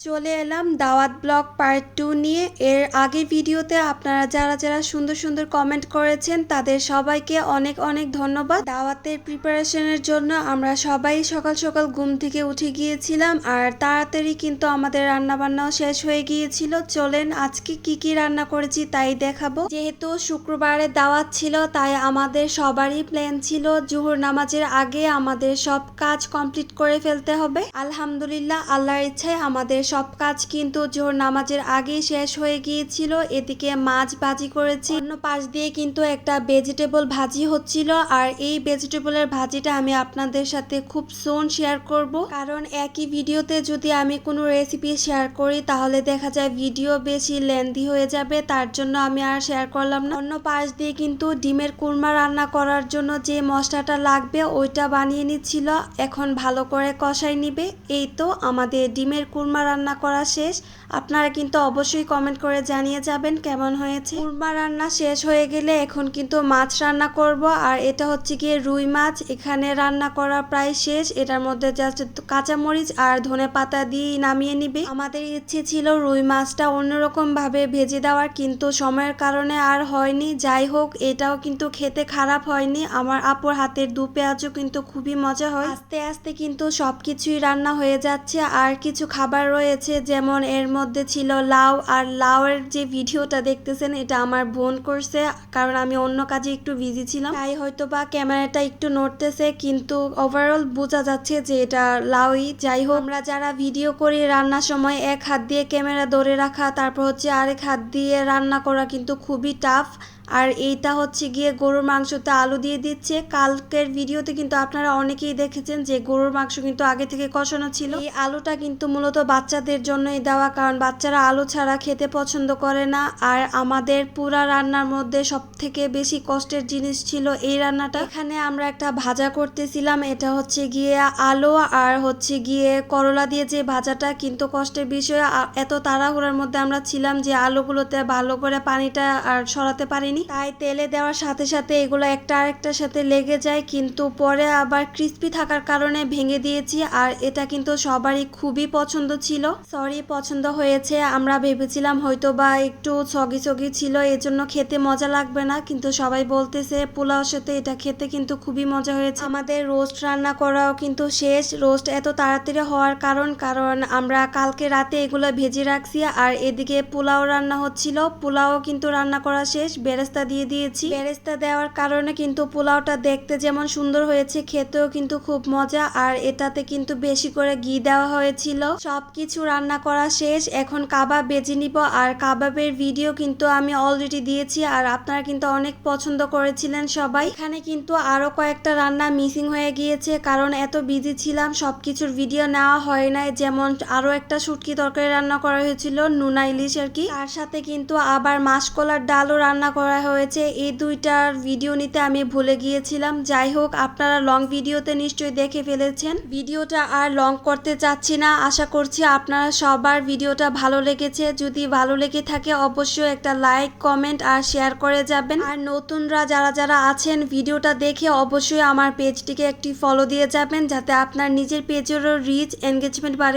চলে এলাম দাওয়াত ব্লগ পার্ট 2 নিয়ে। এর আগে ভিডিওতে আপনারা যারা যারা সুন্দর সুন্দর কমেন্ট করেছেন তাদের সবাইকে অনেক অনেক ধন্যবাদ। দাওয়াতের প্রিপারেশনের জন্য আমরা সবাই সকাল সকাল ঘুম থেকে উঠে গিয়েছিলাম, আর তাড়াতাড়ি কিন্তু আমাদের রান্না বান্নাও শেষ হয়ে গিয়েছিল। চলেন আজকে কি কি রান্না করেছি তাই দেখাবো। যেহেতু শুক্রবারে দাওয়াত ছিল তাই আমাদের সবারই প্ল্যান ছিল জোহর নামাজের আগে আমাদের সব কাজ কমপ্লিট করে ফেলতে হবে। আলহামদুলিল্লাহ, আল্লাহর ইচ্ছায় আমাদের সব কাজ কিন্তু জোহর নামাজের আগেই শেষ হয়ে গিয়েছিল। এদিকে মাছ ভাজি করেছি, অন্য পাশ দিয়ে কিন্তু একটা ভেজিটেবল ভাজি হচ্ছিল, আর এই ভেজিটেবলের ভাজিটা আমি আপনাদের সাথে খুব সুন শেয়ার করব, কারণ একই ভিডিওতে যদি আমি কোনো রেসিপি শেয়ার করি তাহলে দেখা যায় ভিডিও বেশি লেন্দি হয়ে যাবে, তার জন্য আমি আর শেয়ার করলাম না। অন্য পাশ দিয়ে কিন্তু ডিমের কুরমা রান্না করার জন্য যে মশলাটা লাগবে ওইটা বানিয়ে নিচ্ছিল, এখন ভালো করে কষাই নিবে। এই তো আমাদের ডিমের কুরমা রান্না করা শেষ। আপনারা কিন্তু অবশ্যই কমেন্ট করে জানিয়ে যাবেন কেমন হয়েছে। কুরমা রান্না শেষ হয়ে গেলে এখন কিন্তু মাছ রান্না করব, আর এটা হচ্ছে গিয়ে রুই মাছ। এখানে রান্না করা প্রায় শেষ, এটার মধ্যে জাস্ট কাঁচামরিচ আর ধনে পাতা দিয়ে নামিয়ে নিবে। আমাদের ইচ্ছে ছিল রুই মাছটা অন্যরকম ভাবে ভেজে দেওয়ার, কিন্তু সময়ের কারণে আর হয়নি। যাই হোক, এটাও কিন্তু খেতে খারাপ হয়নি। আমার আপুর হাতের দু পেঁয়াজও কিন্তু খুবই মজা হয়। আস্তে আস্তে কিন্তু সবকিছুই রান্না হয়ে যাচ্ছে। আর কিছু খাবার রয়েছে, যেমন এর মধ্যে ছিল লাউ, আর লাউয়ের যে ভিডিওটা দেখতেছেন এটা আমার বোন করছে, কারণ আমি অন্য কাজে একটু বিজি ছিলাম, তাই হয়তো বা ক্যামেরাটা একটু নড়তেছে, কিন্তু ওভারঅল বোঝা যাচ্ছে যে এটা লাউই। যাই হোক, আমরা যারা ভিডিও করি রান্নার সময় এক হাত দিয়ে ক্যামেরা ধরে রাখা, তারপর হচ্ছে আরেক হাত দিয়ে রান্না করা কিন্তু খুবই টাফ। আর এইটা হচ্ছে গিয়ে গরুর মাংসতে আলু দিয়ে দিচ্ছে। কালকের ভিডিওতে কিন্তু আপনারা অনেকেই দেখেছেন যে গরুর মাংস কিন্তু আগে থেকে কষানো ছিল। এই আলুটা কিন্তু মূলত বাচ্চাদের জন্যই দেওয়া, কারণ বাচ্চারা আলু ছাড়া খেতে পছন্দ করে না। আর আমাদের পুরা রান্নার মধ্যে সব থেকে বেশি কষ্টের জিনিস ছিল এই রান্নাটা। এখানে আমরা একটা ভাজা করতেছিলাম, এটা হচ্ছে গিয়ে আলু আর হচ্ছে গিয়ে করলা দিয়ে যে ভাজাটা, কিন্তু কষ্টের বিষয় এত তাড়াহুড়ার মধ্যে আমরা ছিলাম যে আলুগুলোতে ভালো করে পানিটা আর সরাতে পারিনি, তাই তেলে দেওয়ার সাথে সাথে এগুলো একটা আরেকটার সাথে লেগে যায়, কিন্তু পরে আবার ক্রিস্পি থাকার কারণে ভেঙে দিয়েছি। আর এটা কিন্তু সবারই খুবই পছন্দ ছিল। সরি, পছন্দ হয়েছে। আমরা ভেবেছিলাম হয়তো বা একটু সগি সগি ছিল, এজন্য খেতে মজা লাগবে না, কিন্তু সবাই বলতেছে পোলাওর সাথে এটা খেতে কিন্তু খুবই মজা হয়েছে। আমাদের রোস্ট রান্না করাও কিন্তু শেষ। রোস্ট এত তাড়াতাড়ি হওয়ার কারণ আমরা কালকে রাতে এগুলো ভেজে রাখছি, আর এদিকে পোলাও রান্না হচ্ছিল। পোলাও কিন্তু রান্না করা শেষ, বেরেস্তা দিয়ে দিয়েছি। বেরেস্তা দেওয়ার কারণে কিন্তু পোলাওটা দেখতে যেমন সুন্দর হয়েছে, খেতেও কিন্তু খুব মজা। আর এটাতে কিন্তু বেশি করে ঘি দেওয়া হয়েছিল। সবকিছু রান্না করা শেষ, এখন কাবাব বেজে নিব। আর কাবাবের ভিডিও কিন্তু আমি অলরেডি দিয়েছি, আর আপনারা কিন্তু অনেক পছন্দ করেছিলেন সবাই। এখানে কিন্তু আরো কয়েকটা রান্না মিসিং হয়ে গিয়েছে, কারণ এত বিজি ছিলাম সবকিছুর ভিডিও নেওয়া হয় নাই। যেমন আরো একটা শুটকি তরকারি রান্না করা হয়েছিল, নুনা ইলিশ আর কি, তার সাথে কিন্তু আবার মাসকলার ডালও রান্না করা হয়েছে। এই দুইটার ভিডিও নিতে আমি ভুলে গিয়েছিলাম। যাই হোক, আপনারা লং ভিডিওতে নিশ্চয়ই দেখে ফেলেছেন। ভিডিওটা আর লং করতে চাচ্ছি না। আশা করছি আপনারা সবার ভিডিওটা ভালো লেগেছে। যদি ভালো লেগে থাকে অবশ্যই একটা লাইক, কমেন্ট আর শেয়ার করে যাবেন। আর নতুনরা যারা যারা আছেন ভিডিওটা দেখে অবশ্যই আমার পেজটিকে একটি ফলো দিয়ে যাবেন, যাতে আপনার নিজের পেজেরও রিচ এনগেজমেন্ট বাড়ে।